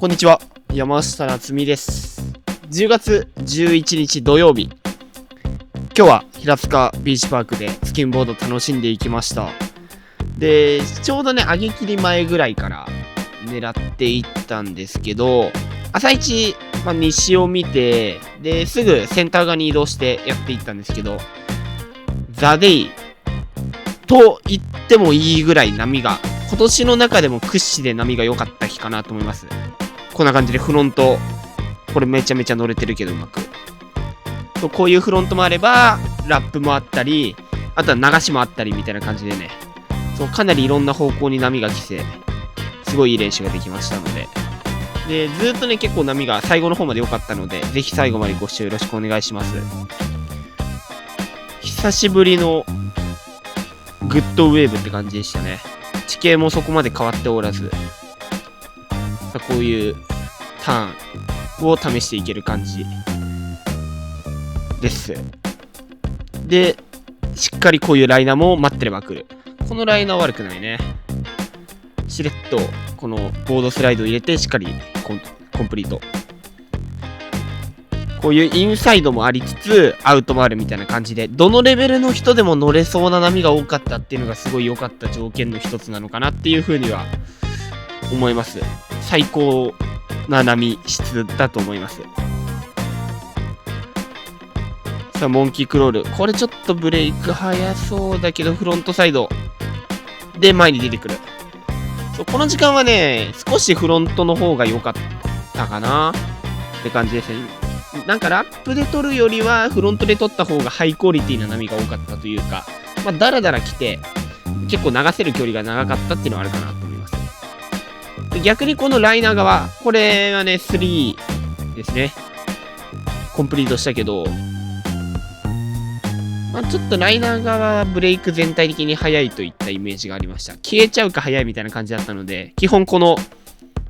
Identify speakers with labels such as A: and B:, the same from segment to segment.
A: こんにちは、山下夏美です。10月11日土曜日、今日は平塚ビーチパークでスキンボード楽しんでいきました。で、ちょうどね、上げ切り前ぐらいから狙っていったんですけど、朝一、西を見て、で、すぐセンター側に移動してやっていったんですけど、ザ・デイと言ってもいいぐらい波が、今年の中でも屈指で波が良かった日かなと思います。こんな感じでフロント、これめちゃめちゃ乗れてるけどうまく。こういうフロントもあれば、ラップもあったり、あとは流しもあったりみたいな感じでね、かなりいろんな方向に波が来て、すごいいい練習ができましたので。で、ずーっとね、結構波が最後の方まで良かったので、ぜひ最後までご視聴よろしくお願いします。久しぶりのグッドウェーブって感じでしたね。地形もそこまで変わっておらず、こういうターンを試していける感じです。で、しっかりこういうライナーも待ってれば来る。このライナー悪くないね。しれっとこのボードスライドを入れてしっかりコンプリート。こういうインサイドもありつつアウトもあるみたいな感じで、どのレベルの人でも乗れそうな波が多かったっていうのがすごい良かった条件の一つなのかなっていうふうには思います。最高な波質だと思います。さあ、モンキークロール。これちょっとブレイク早そうだけど、フロントサイドで前に出てくる。この時間はね、少しフロントの方が良かったかなって感じですね。なんかラップで取るよりはフロントで取った方がハイクオリティな波が多かったというか、ダラダラ来て結構流せる距離が長かったっていうのはあるかなと思います。逆にこのライナー側、これはね、3ですね。コンプリートしたけど、ちょっとライナー側ブレイク全体的に速いといったイメージがありました。消えちゃうか速いみたいな感じだったので、基本この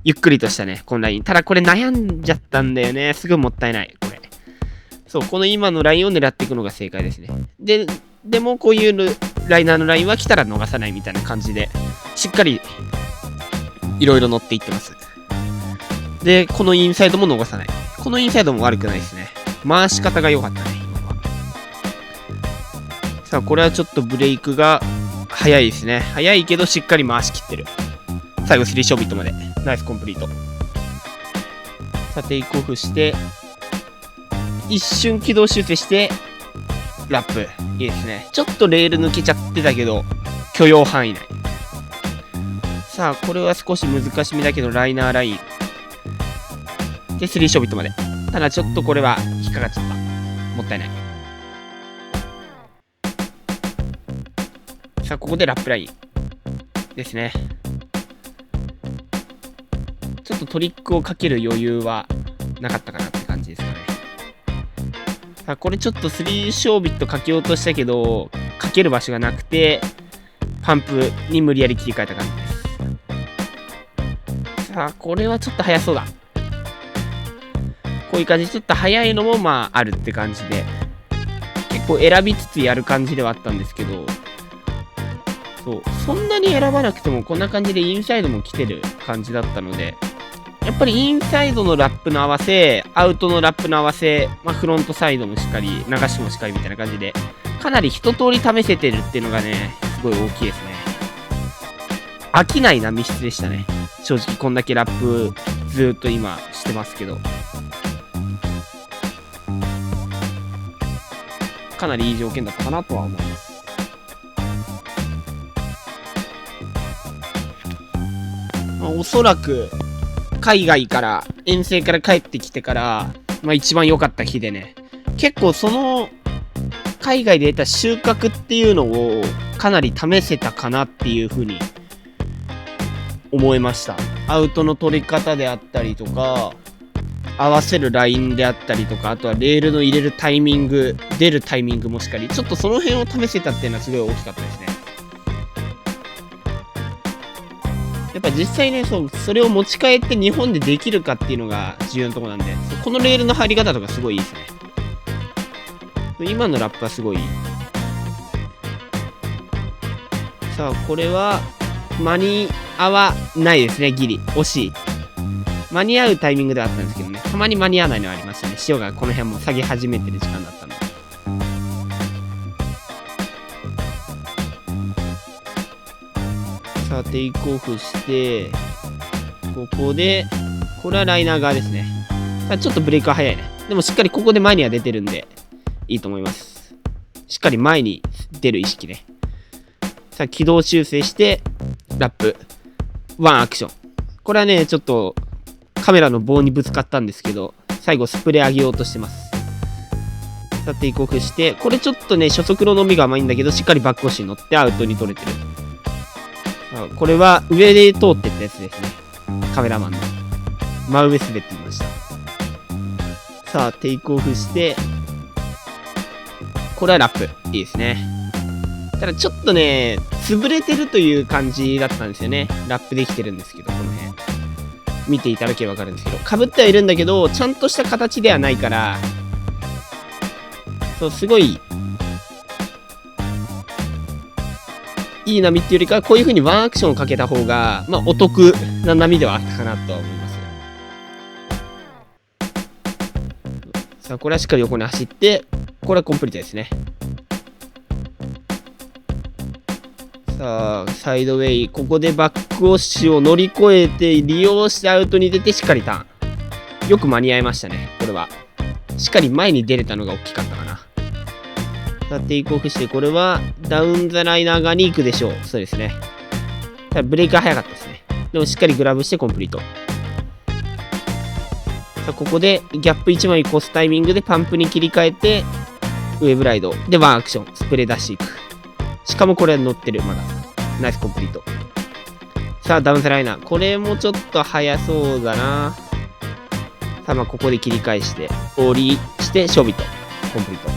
A: ゆっくりとしたね、このライン。ただこれ悩んじゃったんだよね。すぐもったいない。これ。この今のラインを狙っていくのが正解ですね。でもこういうライナーのラインは来たら逃さないみたいな感じで、しっかりいろいろ乗っていってます。で、このインサイドも逃さない。このインサイドも悪くないですね。回し方が良かったね、今は。さあ、これはちょっとブレイクが早いですね。早いけどしっかり回しきってる。最後3ショービットまで。ナイスコンプリート。さあ、テイクオフして、一瞬軌道修正して、ラップ。いいですね。ちょっとレール抜けちゃってたけど、許容範囲内。さあ、これは少し難しめだけど、ライナーライン。で、3ショービットまで。ただ、ちょっとこれは引っかかっちゃった。もったいない。さあ、ここでラップライン。ですね。ちょっとトリックをかける余裕はなかったかなって感じですかね。さあ、これちょっと3ショービットかけようとしたけど、かける場所がなくて、パンプに無理やり切り替えた感じです。さあ、これはちょっと早そうだ。こういう感じでちょっと早いのもあるって感じで、結構選びつつやる感じではあったんですけど、そんなに選ばなくてもこんな感じでインサイドも来てる感じだったので、やっぱりインサイドのラップの合わせ、アウトのラップの合わせ、フロントサイドもしっかり、流しもしっかりみたいな感じで、かなり一通り試せてるっていうのがね、すごい大きいですね。飽きない波質でしたね。正直こんだけラップずーっと今してますけど。かなりいい条件だったかなとは思います。おそらく海外から遠征から帰ってきてから、一番良かった日でね、結構その海外で得た収穫っていうのをかなり試せたかなっていう風に思いました。アウトの取り方であったりとか、合わせるラインであったりとか、あとはレールの入れるタイミング、出るタイミングもしっかり、ちょっとその辺を試せたっていうのはすごい大きかったですね。やっぱ実際ね、それを持ち帰って日本でできるかっていうのが重要なところなんで、このレールの入り方とかすごいいいですね。今のラップはすごいいい。さあ、これは間に合わないですね、ギリ。惜しい。間に合うタイミングではあったんですけどね、たまに間に合わないのはありましたね。塩がこの辺も下げ始めてる時間だったので。さあ、テイクオフして、ここで、これはライナー側ですね。ただちょっとブレークは早いね。でもしっかりここで前には出てるんで、いいと思います。しっかり前に出る意識ね。さあ、軌道修正して、ラップ。ワンアクション。これはね、ちょっと、カメラの棒にぶつかったんですけど、最後スプレー上げようとしてます。さあ、テイクオフして、これちょっとね、初速の伸びが甘いんだけど、しっかりバック押しに乗ってアウトに取れてる。これは上で通ってったやつですね。カメラマンの。真上滑っていました。さあ、テイクオフして、これはラップ。いいですね。ただちょっとね、潰れてるという感じだったんですよね。ラップできてるんですけど、この辺。見ていただければわかるんですけど、被ってはいるんだけど、ちゃんとした形ではないから、そう、すごい、いい波っていうよりかは、こういう風にワンアクションをかけた方が、まあ、お得な波ではあったかなとは思います。さあ、これはしっかり横に走って、これはコンプリートですね。さあ、サイドウェイ、ここでバック押しを乗り越えて、利用してアウトに出て、しっかりターン。よく間に合いましたね、これは。しっかり前に出れたのが大きかったかな。さあ、テイクオフして、これはダウンザライナー側に行くでしょう。そうですね。ただブレーキは早かったですね。でもしっかりグラブしてコンプリート。さあ、ここでギャップ1枚越すタイミングでパンプに切り替えて、ウェブライド。で、ワンアクション。スプレー出していく。しかもこれは乗ってる、まだ。ナイスコンプリート。さあ、ダウンザライナー。これもちょっと早そうだな。さあ、まあ、ここで切り返して、降りして、ショービット。コンプリート。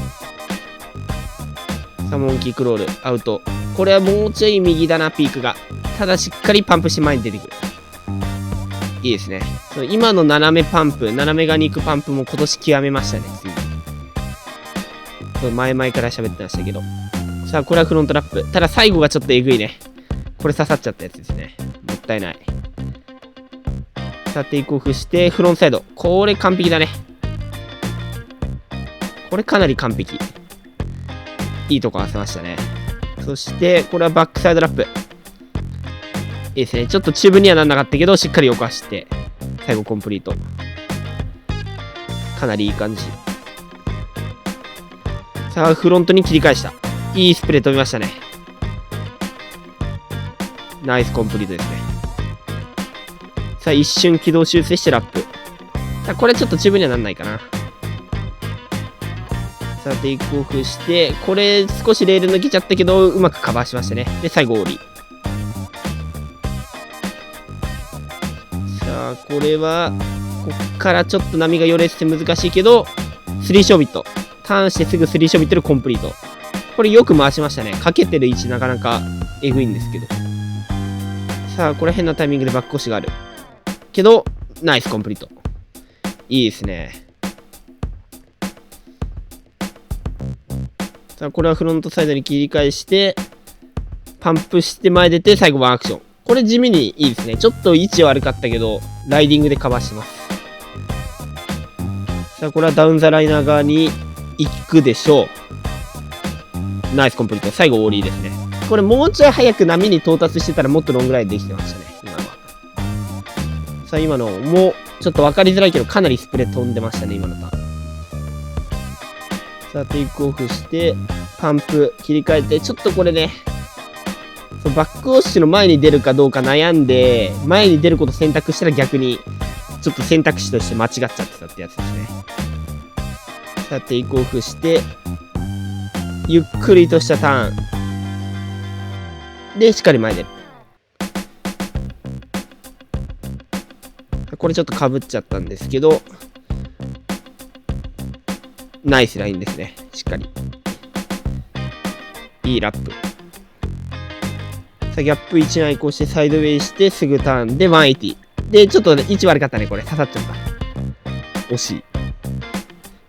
A: さあ、モンキークロール、アウト。これはもうちょい右だな、ピークが。ただ、しっかりパンプして前に出てくる。いいですね。今の斜めパンプ、斜め側に行くパンプも今年極めましたね、次。前々から喋ってましたけど。さあ、これはフロントラップ。ただ、最後がちょっとえぐいね。これ刺さっちゃったやつですね。もったいない。さあ、テイクオフして、フロントサイド。これ完璧だね。これかなり完璧。いいとこ合わせましたね。そして、これはバックサイドラップ。いいですね。ちょっと中部にはなんなかったけど、しっかり横走って、最後コンプリート。かなりいい感じ。さあ、フロントに切り返した。いいスプレー飛びましたね。ナイスコンプリートですね。さあ、一瞬軌道修正してラップ。さあ、これちょっと中部にはなんないかな。さあ、テイクオフして、これ少しレール抜けちゃったけど、うまくカバーしましたね。で、最後、オーリー。さあ、これは、こっからちょっと波がよれてて難しいけど、3ショービット。ターンしてすぐ3ショービットでコンプリート。これよく回しましたね。かけてる位置なかなかえぐいんですけど。さあ、これ変なタイミングでバック押しがある。けど、ナイスコンプリート。いいですね。さあ、これはフロントサイドに切り返して、パンプして前出て、最後ワンアクション。これ地味にいいですね。ちょっと位置悪かったけど、ライディングでカバーしてます。さあ、これはダウンザライナー側に行くでしょう。ナイスコンプリート。最後、オーリーですね。これもうちょい早く波に到達してたらもっとロングライドできてましたね、今は。さあ、今のもちょっと分かりづらいけど、かなりスプレー飛んでましたね、今のターン。さあ、テイクオフして、パンプ切り替えて、ちょっとこれね、バック押しの前に出るかどうか悩んで、前に出ること選択したら逆に、ちょっと選択肢として間違っちゃってたってやつですね。さあ、テイクオフして、ゆっくりとしたターン。で、しっかり前出る。これちょっと被っちゃったんですけど、ナイスラインですね。しっかり。いいラップ。さあ、ギャップ1枚こうしてサイドウェイして、すぐターンで180。で、ちょっと、ね、位置悪かったね、これ。刺さっちゃった。惜しい。やっ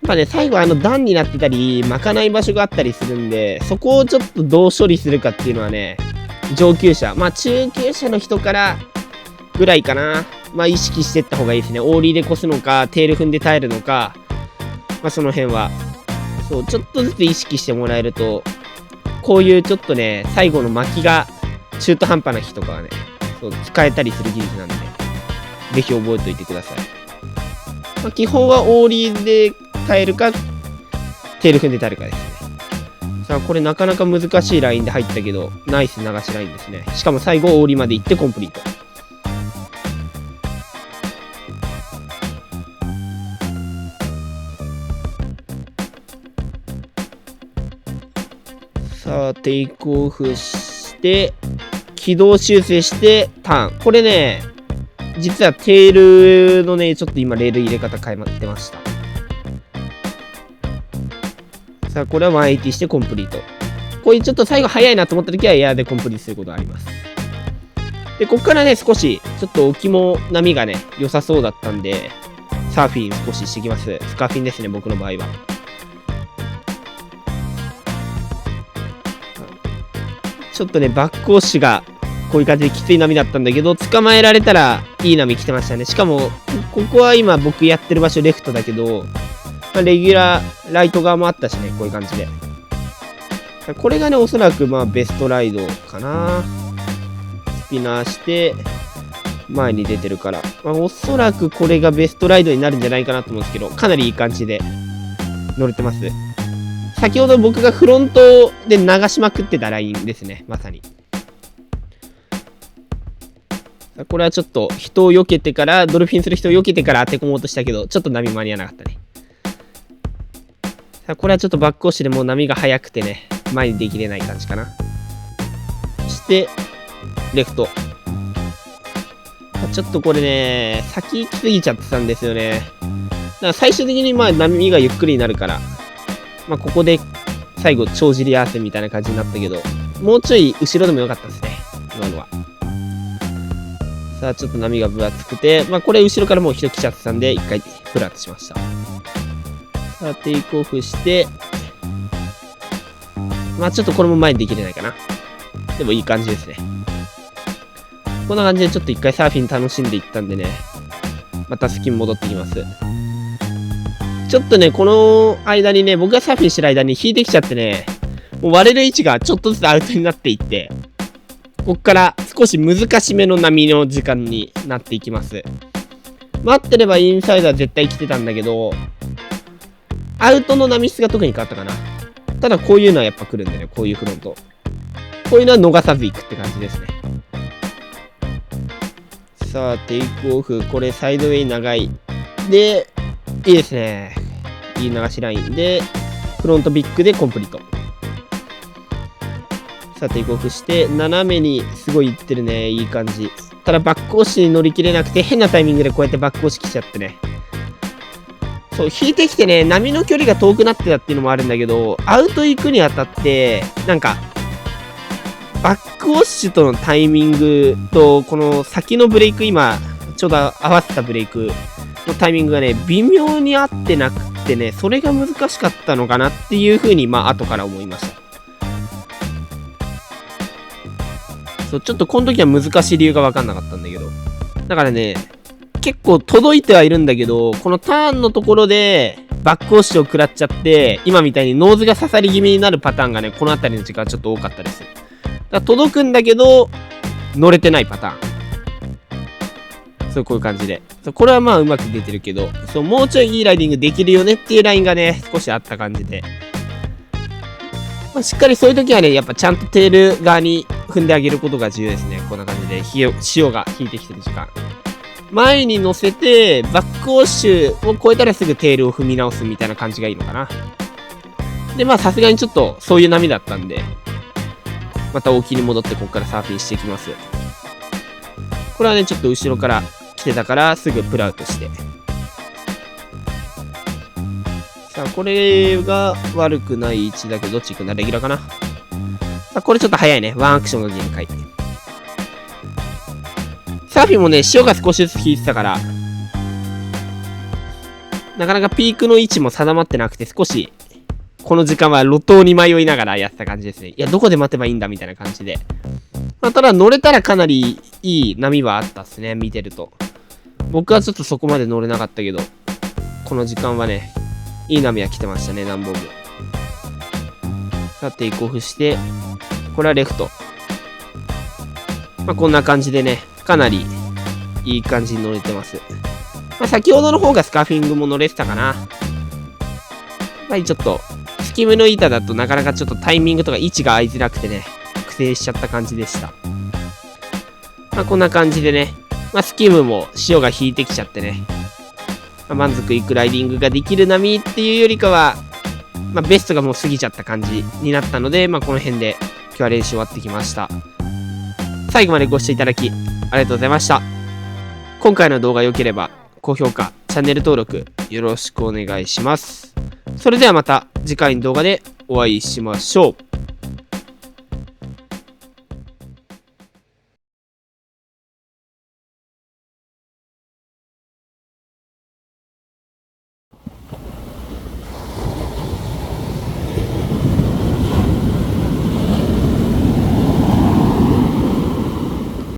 A: ぱね、最後段になってたり、巻かない場所があったりするんで、そこをちょっとどう処理するかっていうのはね、上級者、まあ中級者の人からぐらいかな、まあ意識していった方がいいですね。オーリーで越すのか、テール踏んで耐えるのか、まあその辺は。そう、ちょっとずつ意識してもらえると、こういうちょっとね、最後の巻きが中途半端な日とかはね、そう使えたりする技術なんで、ぜひ覚えておいてください。まあ、基本はオーリーで耐えるか、テール踏んで耐えるかですね。さあ、これなかなか難しいラインで入ったけど、ナイス流しラインですね。しかも最後、オーリーまで行ってコンプリート。さあ、テイクオフして、軌道修正して、ターン。これね、実はテールのね、ちょっと今レール入れ方変えてました。さあ、これは180してコンプリート。こういうちょっと最後早いなと思った時はエアーでコンプリートすることがあります。で、こっからね、少し、ちょっと沖も波がね、良さそうだったんで、サーフィン少ししてきます。スカフィンですね、僕の場合は。ちょっとね、バックオッシュが、こういう感じできつい波だったんだけど、捕まえられたらいい波来てましたね。しかも、ここは今僕やってる場所レフトだけど、まあ、レギュラー、ライト側もあったしね、こういう感じで。これがね、おそらくまあベストライドかな。スピナーして、前に出てるから。まあ、おそらくこれがベストライドになるんじゃないかなと思うんですけど、かなりいい感じで乗れてます。先ほど僕がフロントで流しまくってたラインですね、まさに。これはちょっと人を避けてから、ドルフィンする人を避けてから当て込もうとしたけど、ちょっと波間に合わなかったね。これはちょっとバック押しでもう波が速くてね、前にできれない感じかな。そして、レフト。ちょっとこれね、先行き過ぎちゃってたんですよね。だから最終的にまあ波がゆっくりになるから、まあここで最後帳尻合わせみたいな感じになったけど、もうちょい後ろでもよかったですね、今のは。さあ、ちょっと波が分厚くて、まあこれ後ろからもう人来ちゃってたんで、一回フラットしました。さあ、テイクオフして、まあちょっとこれも前にできれないかな。でもいい感じですね。こんな感じでちょっと一回サーフィン楽しんでいったんでね、またスキン戻ってきます。ちょっとね、この間にね、僕がサーフィンしてる間に引いてきちゃってね、もう割れる位置がちょっとずつアウトになっていって、こっから少し難しめの波の時間になっていきます。待ってればインサイドは絶対来てたんだけど、アウトの波質が特に変わったかな。ただこういうのはやっぱ来るんだよね、こういうフロント。こういうのは逃さず行くって感じですね。さあ、テイクオフ。これサイドウェイ長い。で、いいですね。いい流しラインで、フロントビッグでコンプリート。さあ、テイクオフして、斜めにすごい行ってるね。いい感じ。ただバック押しに乗り切れなくて、変なタイミングでこうやってバック押し来ちゃってね。そう、引いてきてね、波の距離が遠くなってたっていうのもあるんだけど、アウト行くにあたって、なんか、バックウォッシュとのタイミングと、この先のブレイク、今、ちょうど合わせたブレイクのタイミングがね、微妙に合ってなくてね、それが難しかったのかなっていう風に、まあ、後から思いました。そう、ちょっとこの時は難しい理由が分かんなかったんだけど。だからね、結構届いてはいるんだけど、このターンのところで、バック押しを食らっちゃって、今みたいにノーズが刺さり気味になるパターンがね、この辺りの時間ちょっと多かったです。だ届くんだけど、乗れてないパターン。そう、こういう感じで。そう、これはまあうまく出てるけど、そう、もうちょいいいライディングできるよねっていうラインがね、少しあった感じで。まあ、しっかりそういう時はね、やっぱちゃんとテール側に踏んであげることが重要ですね。こんな感じで、潮が引いてきてる時間。前に乗せて、バックオッシュを超えたらすぐテールを踏み直すみたいな感じがいいのかな。で、まあさすがにちょっとそういう波だったんで、また沖に戻ってここからサーフィンしていきます。これはね、ちょっと後ろから来てたからすぐプルアウトして。さあ、これが悪くない位置だけど、どっち行くんだ？レギュラーかな。さあ、これちょっと早いね。ワンアクションが限界。サーフィンもね、潮が少しずつ引いてたから、なかなかピークの位置も定まってなくて、少し、この時間は路頭に迷いながらやってた感じですね。いや、どこで待てばいいんだみたいな感じで。まあ、ただ乗れたらかなりいい波はあったっすね、見てると。僕はちょっとそこまで乗れなかったけど、この時間はね、いい波は来てましたね、何本も。さあ、テイクオフして、これはレフト。まあ、こんな感じでね、かなりいい感じに乗れてます。まあ、先ほどの方がスカーフィングも乗れてたかな。やっぱりちょっと、スキムの板だとなかなかちょっとタイミングとか位置が合いづらくてね、苦戦しちゃった感じでした。まあ、こんな感じでね、まあ、スキムも潮が引いてきちゃってね、まあ、満足いくライディングができる波っていうよりかは、まあ、ベストがもう過ぎちゃった感じになったので、まあ、この辺で今日は練習終わってきました。最後までご視聴いただきありがとうございました。今回の動画良ければ高評価、チャンネル登録よろしくお願いします。それではまた次回の動画でお会いしましょう。